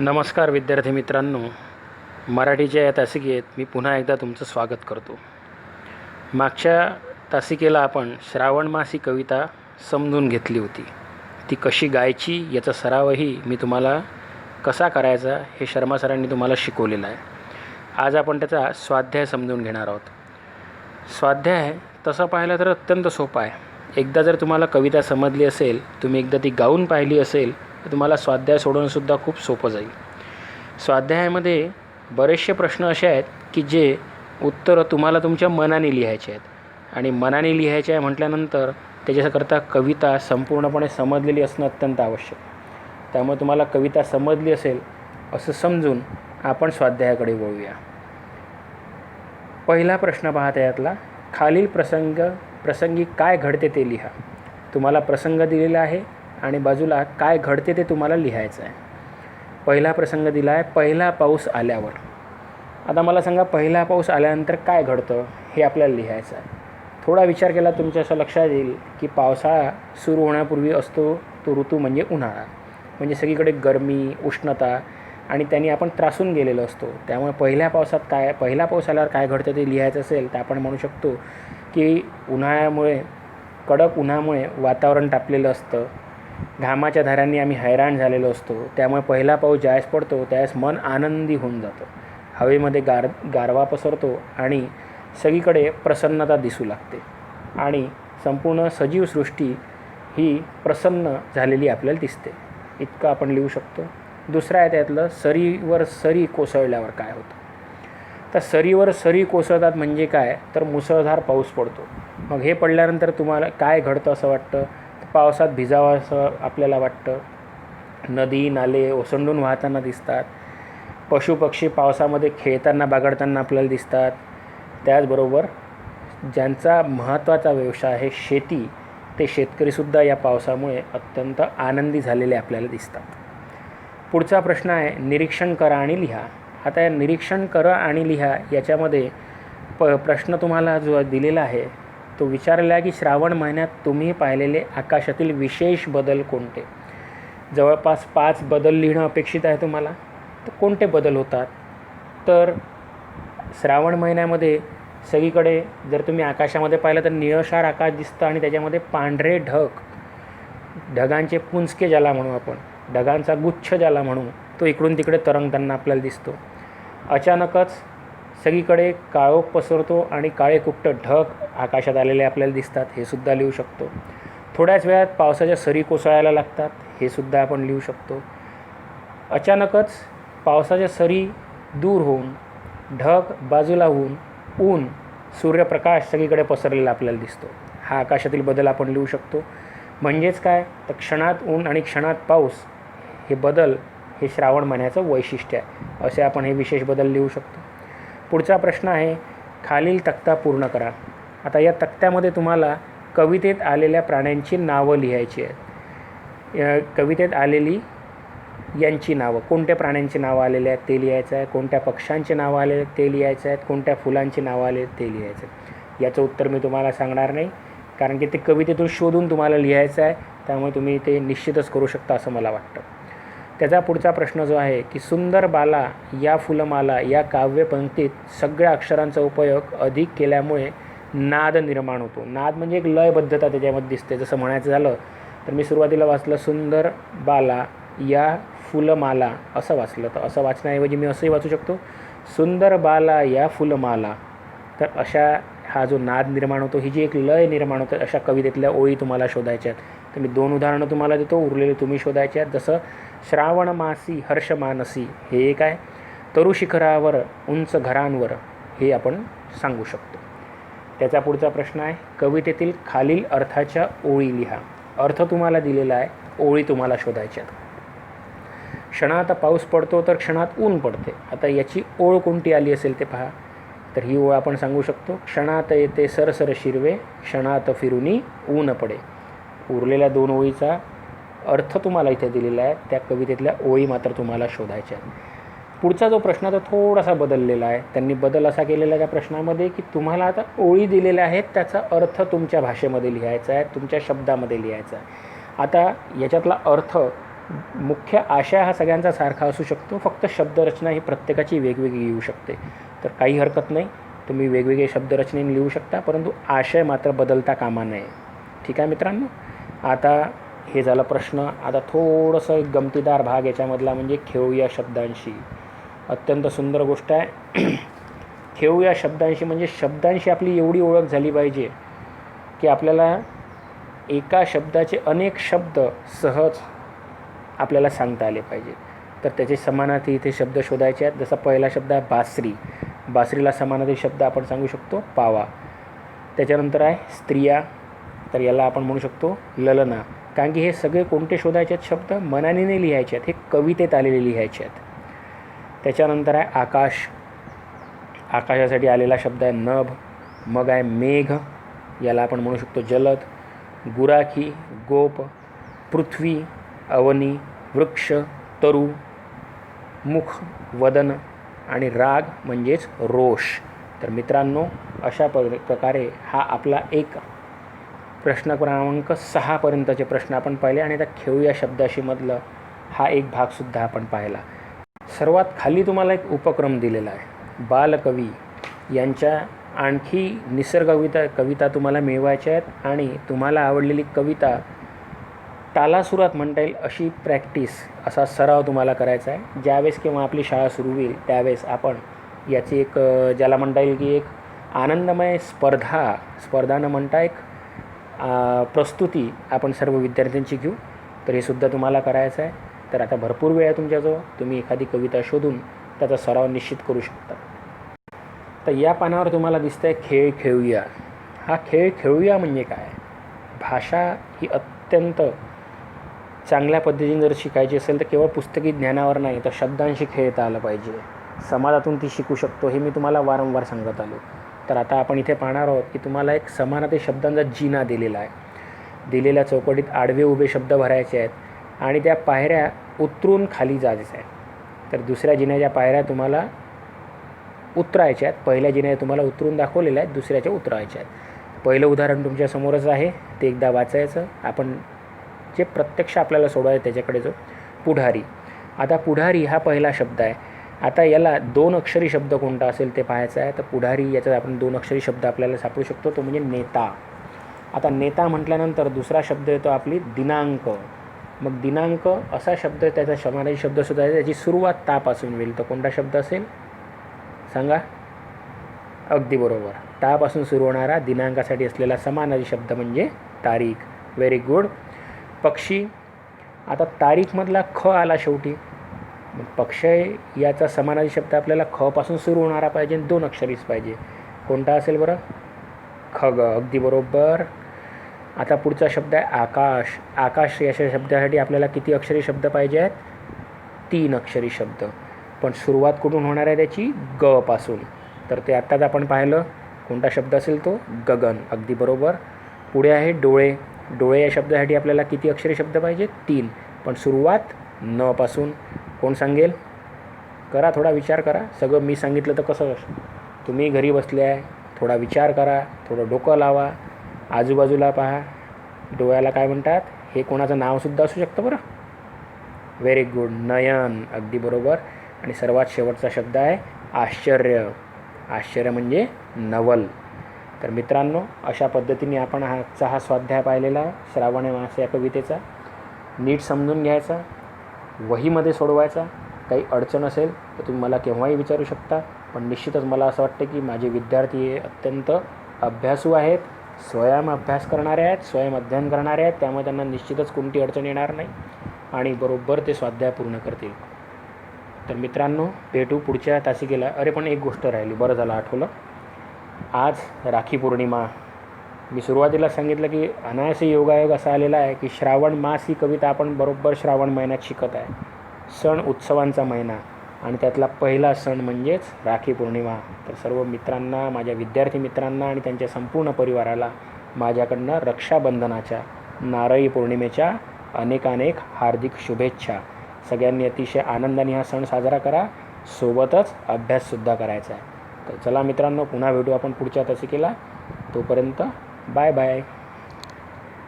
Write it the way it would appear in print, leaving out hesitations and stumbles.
नमस्कार विद्यार्थी मित्रांनो, मराठीच्या या तासिकेत मी पुन्हा एकदा तुमचं स्वागत करतो. मागच्या तासिकेला आपण श्रावणमासी कविता समजून घेतली होती. ती कशी गायची याचा सरावही मी तुम्हाला कसा करायचा हे शर्मा सरांनी तुम्हाला शिकवलेलं आहे. आज आपण त्याचा स्वाध्याय समजून घेणार आहोत. स्वाध्याय तसं पाहिलं तर अत्यंत सोपा आहे. एकदा जर तुम्हाला कविता समजली असेल, तुम्ही एकदा ती गाऊन पाहिली असेल, तर तुम्हाला स्वाध्याय सोडवणंसुद्धा खूप सोपं जाईल. स्वाध्यायामध्ये बरेचसे प्रश्न असे आहेत की जे उत्तरं तुम्हाला तुमच्या मनाने लिहायचे आहेत आणि मनाने लिहायचे आहे म्हटल्यानंतर त्याच्याकरता कविता संपूर्णपणे समजलेली असणं अत्यंत आवश्यक. त्यामुळे तुम्हाला कविता समजली असेल असं समजून आपण स्वाध्यायाकडे वळूया. पहिला प्रश्न पाहता यातला, खालील प्रसंगी काय घडते ते लिहा. तुम्हाला प्रसंग दिलेला आहे आणि बाजूला काय घडते ते तुम्हाला लिहायचं आहे. पहिला प्रसंग दिला आहे, पहिला पाऊस आल्यावर. आता मला सांगा, पहिला पाऊस आल्यानंतर काय घडतं हे आपल्याला लिहायचं आहे. थोडा विचार केला तुमच्या असं लक्षात येईल की पावसाळा सुरू होण्यापूर्वी असतो तो ऋतू म्हणजे उन्हाळा. म्हणजे सगळीकडे गरमी, उष्णता आणि त्यांनी आपण त्रासून गेलेलो असतो. त्यामुळे पहिला पाऊस आल्यावर काय घडतं ते लिहायचं असेल तर आपण म्हणू शकतो की उन्हाळ्यामुळे, कडक उन्हामुळे वातावरण तापलेलं असतं. घामाच्या धारांनी आम्ही हैराण झालेलो असतो. त्यामुळे पहिला पाऊस ज्यावेळेस पडतो त्यावेळेस मन आनंदी होऊन जातं. हवेमध्ये गारवा पसरतो आणि सगळीकडे प्रसन्नता दिसू लागते आणि संपूर्ण सजीव सृष्टी ही प्रसन्न झालेली आपल्याला दिसते. इतकं आपण लिहू शकतो. दुसरं आहे त्यातलं, सरीवर सरी कोसळल्यावर काय होतं. तर सरीवर सरी कोसळतात म्हणजे काय, तर मुसळधार पाऊस पडतो. मग हे पडल्यानंतर तुम्हाला काय घडतं असं वाटतं, पावसात भिजावं असं आपल्याला वाटतं. नदी नाले ओसंडून वाहताना दिसतात. पशुपक्षी पावसामध्ये खेळताना बागडताना आपल्याला दिसतात. त्याचबरोबर ज्यांचा महत्त्वाचा व्यवसाय आहे शेती, ते शेतकरीसुद्धा या पावसामुळे अत्यंत आनंदी झालेले आपल्याला दिसतात. पुढचा प्रश्न आहे, निरीक्षण करा आणि लिहा. आता या निरीक्षण करा आणि लिहा याच्यामध्ये प्रश्न तुम्हाला जो दिलेला आहे तो विचारला आहे की श्रावण महिन्यात तुम्ही पाहिलेले आकाशातील विशेष बदल कोणते. जवळपास 5 बदल लिहिणं अपेक्षित आहे तुम्हाला. तर कोणते बदल होतात, तर श्रावण महिन्यामध्ये सगळीकडे जर तुम्ही आकाशामध्ये पाहिलं तर निळशार आकाश दिसतं आणि त्याच्यामध्ये पांढरे ढगांचे पुंजके ज्याला म्हणू आपण, ढगांचा गुच्छ ज्याला म्हणू, तो इकडून तिकडे तरंगताना आपल्याला दिसतो. अचानकच सगळीकडे काळोख पसरतो आणि काळे कुट्ट ढग आकाशात आलेले आपल्याला दिसतात. हे सुद्धा लिहू शकतो. थोड्याच वेळात पावसाच्या सरी कोसळायला लागतात. हे सुद्धा आपण लिहू शकतो. अचानकच पावसाच्या सरी दूर होऊन, ढग बाजूला होऊन, ऊन, सूर्यप्रकाश सगळीकडे पसरलेला आपल्याला दिसतो. हा आकाशातील बदल आपण लिहू शकतो. म्हणजेच काय, तर क्षणात ऊन आणि क्षणात पाऊस हे बदल हे श्रावण महिन्याचं वैशिष्ट्य आहे. असे आपण हे विशेष बदल लिहू शकतो. पुढचा प्रश्न आहे, खालील तक्ता पूर्ण करा. आता या तक्त्यामध्ये तुम्हाला कवितेत आलेल्या प्राण्यांची नावं लिहायची आहेत. कवितेत आलेली यांची नावं, कोणत्या प्राण्यांची नावं आलेली आहेत ते लिहायचं आहे, कोणत्या पक्ष्यांची नावं आलेली आहेत ते लिहायचं आहेत, कोणत्या फुलांची नावं आले ते लिहायचं आहे. याचं उत्तर मी तुम्हाला सांगणार नाही, कारण की ते कवितेतून शोधून तुम्हाला लिहायचं आहे. त्यामुळे तुम्ही ते निश्चितच करू शकता असं मला वाटतं. त्याचा पुढचा प्रश्न जो आहे की सुंदर बाला या फुलमाला या काव्यपंक्तीत सगळ्या अक्षरांचा उपयोग अधिक केल्यामुळे नाद निर्माण होतो. नाद म्हणजे एक लयबद्धता त्याच्यामध्ये दिसते. जसं म्हणायचं झालं तर मी सुरुवातीला वाचलं सुंदर बाला या फुलमाला असं वाचलं, तर असं वाचण्याऐवजी मी असंही वाचू शकतो सुंदर बाला या फुलमाला. तर अशा हा जो नाद निर्माण होतो, ही जी एक लय निर्माण होते, अशा कवितेतल्या ओळी तुम्हाला शोधायच्या आहेत. तर मी 2 उदाहरणं तुम्हाला देतो, उरलेले तुम्ही शोधायचे आहेत. जसं श्रावण मासी हर्ष मानसी हे एक आहे, तरू शिखरावर उंच घरांवर हे आपण सांगू शकतो. त्याचा पुढचा प्रश्न आहे, कवितेतील खालील अर्थाच्या ओळी लिहा. अर्थ तुम्हाला दिलेला आहे, ओळी तुम्हाला शोधायच्या आहेत. क्षणात पाऊस पडतो तर क्षणात ऊन पडते. आता याची ओळ कोणती आली असेल ते पहा. तर ही ओळ आपण सांगू शकतो, क्षणात येते सरसर शिरवे, क्षणात फिरुनी ऊन पडे. उरलेल्या 2 ओळीचा अर्थ तुम्हाला इथे दिलेला आहे, त्या कवितेतल्या ओळी मात्र तुम्हाला शोधायच्या आहेत. पुढचा जो प्रश्न तो थोडासा बदललेला आहे. त्यांनी बदल असा केलेला आहे त्या प्रश्नामध्ये की तुम्हाला आता ओळी दिलेल्या आहेत, त्याचा अर्थ तुमच्या भाषेमध्ये लिहायचा आहे, तुमच्या शब्दामध्ये लिहायचा आहे. आता याच्यातला अर्थ मुख्य आशय हा सगळ्यांचा सारखा असू शकतो, फक्त शब्दरचना ही प्रत्येकाची वेगवेगळी येऊ शकते. तर काही हरकत नाही, तुम्ही वेगवेगळे शब्दरचनेने लिहू शकता, परंतु आशय मात्र बदलता कामा नये. ठीक आहे मित्रांनो. आता हे झालं प्रश्न. आता थोडंसं एक गमतीदार भाग याच्यामधला म्हणजे खेळूया शब्दांशी. अत्यंत सुंदर गोष्ट आहे. खेळूया शब्दांशी म्हणजे शब्दांशी आपली एवढी ओळख झाली पाहिजे की आपल्याला एका शब्दाचे अनेक शब्द सहज आपल्याला सांगता आले पाहिजे. तर त्याचे समानार्थी इथे शब्द शोधायचे आहेत. जसा पहिला शब्द आहे बासरी. बासरीला समानार्थी शब्द आपण सांगू शकतो पावा. त्याच्यानंतर आहे स्त्रिया, तर याला आपण म्हणू शकतो ललना. कारण की हे सगळे कोणते शोधायचे आहेत शब्द? मनाने नाही लिहायचे आहेत, हे कवितेत आलेले लिहायचे आहेत. त्याच्यानंतर आहे आकाश. आकाशासाठी आलेला शब्द आहे नभ. मग आहे मेघ, याला आपण म्हणू शकतो जलद. गुराखी, गोप, पृथ्वी, अवनी, वृक्ष, तरु, मुख, वदन आणि राग म्हणजेच रोष. तर मित्रांनो, अशा प्रकारे हा आपला एक प्रश्न क्रमांक 6पर्यंतचे प्रश्न आपण पाहिले आणि आता खेळूया शब्दाशी मधलं हा एक भागसुद्धा आपण पाहिला. सर्वात खाली तुम्हाला एक उपक्रम दिलेला आहे. बालकवी यांच्या आणखी निसर्ग कविता तुम्हाला मिळवायच्या आहेत आणि तुम्हाला आवडलेली कविता तालासुरात म्हणता येईल अशी प्रॅक्टिस, असा सराव तुम्हाला करायचा आहे. ज्यावेळेस केव्हा आपली शाळा सुरू होईल त्यावेळेस आपण याची एक ज्याला म्हणता येईल की एक आनंदमय स्पर्धा न म्हणता एक प्रस्तुती आपण सर्व विद्यार्थ्यांची घेऊ. तर हे सुद्धा तुम्हाला करायचं आहे. तर आता भरपूर वेळ आहे तुमच्याजवळ, तुम्ही एखादी कविता शोधून त्याचा सराव निश्चित करू शकता. तर या पानावर तुम्हाला दिसतं आहे खेळ खेळूया. हा खेळ खेळूया म्हणजे काय? भाषा ही अत्यंत चांगल्या पद्धतीने जर शिकायची असेल तर केवळ पुस्तकी ज्ञानावर नाही तर शब्दांशी खेळता आलं पाहिजे. समाजातून ती शिकू शकतो, हे मी तुम्हाला वारंवार सांगत आलो. तर आता आपण इथे पाहणार आहोत की तुम्हाला एक समानार्थी शब्दांचा जिना दिलेला आहे. दिलेल्या चौकटीत आडवे उभे शब्द भरायचे आहेत आणि त्या पायऱ्या उतरून खाली जायच्या आहेत. तर दुसऱ्या जिन्याच्या पायऱ्या तुम्हाला उतरायच्या आहेत. पहिल्या जिन्याच्या तुम्हाला उतरून दाखवलेल्या आहेत, दुसऱ्याच्या उतरायच्या आहेत. पहिलं उदाहरण तुमच्यासमोरच आहे, ते एकदा वाचायचं. आपण जे प्रत्यक्ष आपल्याला सोडवायचं त्याच्याकडे जो पुढारी. आता पुढारी हा पहिला शब्द आहे. आता याला 2 अक्षरी शब्द कोणता असेल ते पाहायचं आहे. तर पुढारी याच्यात आपण 2 अक्षरी शब्द आपल्याला सापडू शकतो, तो म्हणजे नेता. आता नेता म्हटल्यानंतर दुसरा शब्द येतो आपली दिनांक. मग दिनांक असा शब्द, त्याचा समानार्थी शब्दसुद्धा आहे, त्याची सुरुवात तापासून होईल. तर कोणता शब्द असेल सांगा? अगदी बरोबर, तापासून सुरू होणारा दिनांकासाठी असलेला समानार्थी शब्द म्हणजे तारीख. Very good. पक्षी. आता तारीखमधला ख आला शेवटी, मग पक्ष याचा समानार्थी शब्द आपल्याला खपासून सुरू होणारा पाहिजे, 2 अक्षरीच पाहिजे. कोणता असेल बरं? खग. अगदी बरोबर. आता पुढचा शब्द आहे आकाश. आकाश या शब्दासाठी आपल्याला किती अक्षरी शब्द पाहिजे आहेत? 3 अक्षरी शब्द. पण सुरुवात कुठून होणार आहे त्याची? ग पासून. तर ते आत्ताच आपण पाहिलं. कोणता शब्द असेल तो? गगन. अगदी बरोबर. पुढे आहे डोळे. डोळे या शब्दासाठी आपल्याला किती अक्षरी शब्द पाहिजे? 3. पण सुरुवात न पासून. कोण सांगेल? करा, थोडा विचार करा. सगळं मी सांगितलं तर कसं? तुम्ही घरी बसले आहे, थोडा विचार करा, थोडं डोकं लावा, आजूबाजूला पहा. डोळ्याला काय म्हणतात? हे कोणाचं नावसुद्धा असू शकतं बरं. Very good. नयन. अगदी बरोबर. आणि सर्वात शेवटचा शब्द आहे आश्चर्य. आश्चर्य म्हणजे नवल. तर मित्रांनो, अशा पद्धतीने आपण हा स्वाध्याय पाहिलेला आहे श्रावण मास या कवितेचा. नीट समजून घ्यायचा, वहीमध्ये सोडवायचा. काही अडचण असेल तर तुम्ही मला केव्हाही विचारू शकता. पण निश्चितच मला असं वाटतं की माझे विद्यार्थी हे अत्यंत अभ्यासू आहेत, स्वयं अभ्यास करणारे आहेत, स्वयं अध्ययन करणारे आहेत. त्यामुळे त्यांना निश्चितच कोणती अडचण येणार नाही आणि बरोबर ते स्वाध्याय पूर्ण करतील. तर मित्रांनो, भेटू पुढच्या तासिकेला. अरे पण एक गोष्ट राहिली, बरं झालं आठवलं. आज राखी पौर्णिमा. मी सुरुवातीला सांगितलं की अनायासे योगायोग असा आलेला आहे की श्रावण मास ही कविता आपण बरोबर श्रावण महिन्यात शिकत आहे. सण उत्सवांचा महिना आणि त्यातला पहिला सण म्हणजेच राखी पौर्णिमा. तर सर्व मित्रांना, माझ्या विद्यार्थी मित्रांना आणि त्यांच्या संपूर्ण परिवाराला माझ्याकडनं रक्षाबंधनाच्या, नारळी पौर्णिमेच्या अनेकानेक हार्दिक शुभेच्छा. सगळ्यांनी अतिशय आनंदाने हा सण साजरा करा, सोबतच अभ्याससुद्धा करायचा आहे. तर चला मित्रांनो, पुन्हा भेटू आपण पुढच्या तासिकेला. तोपर्यंत बाय बाय.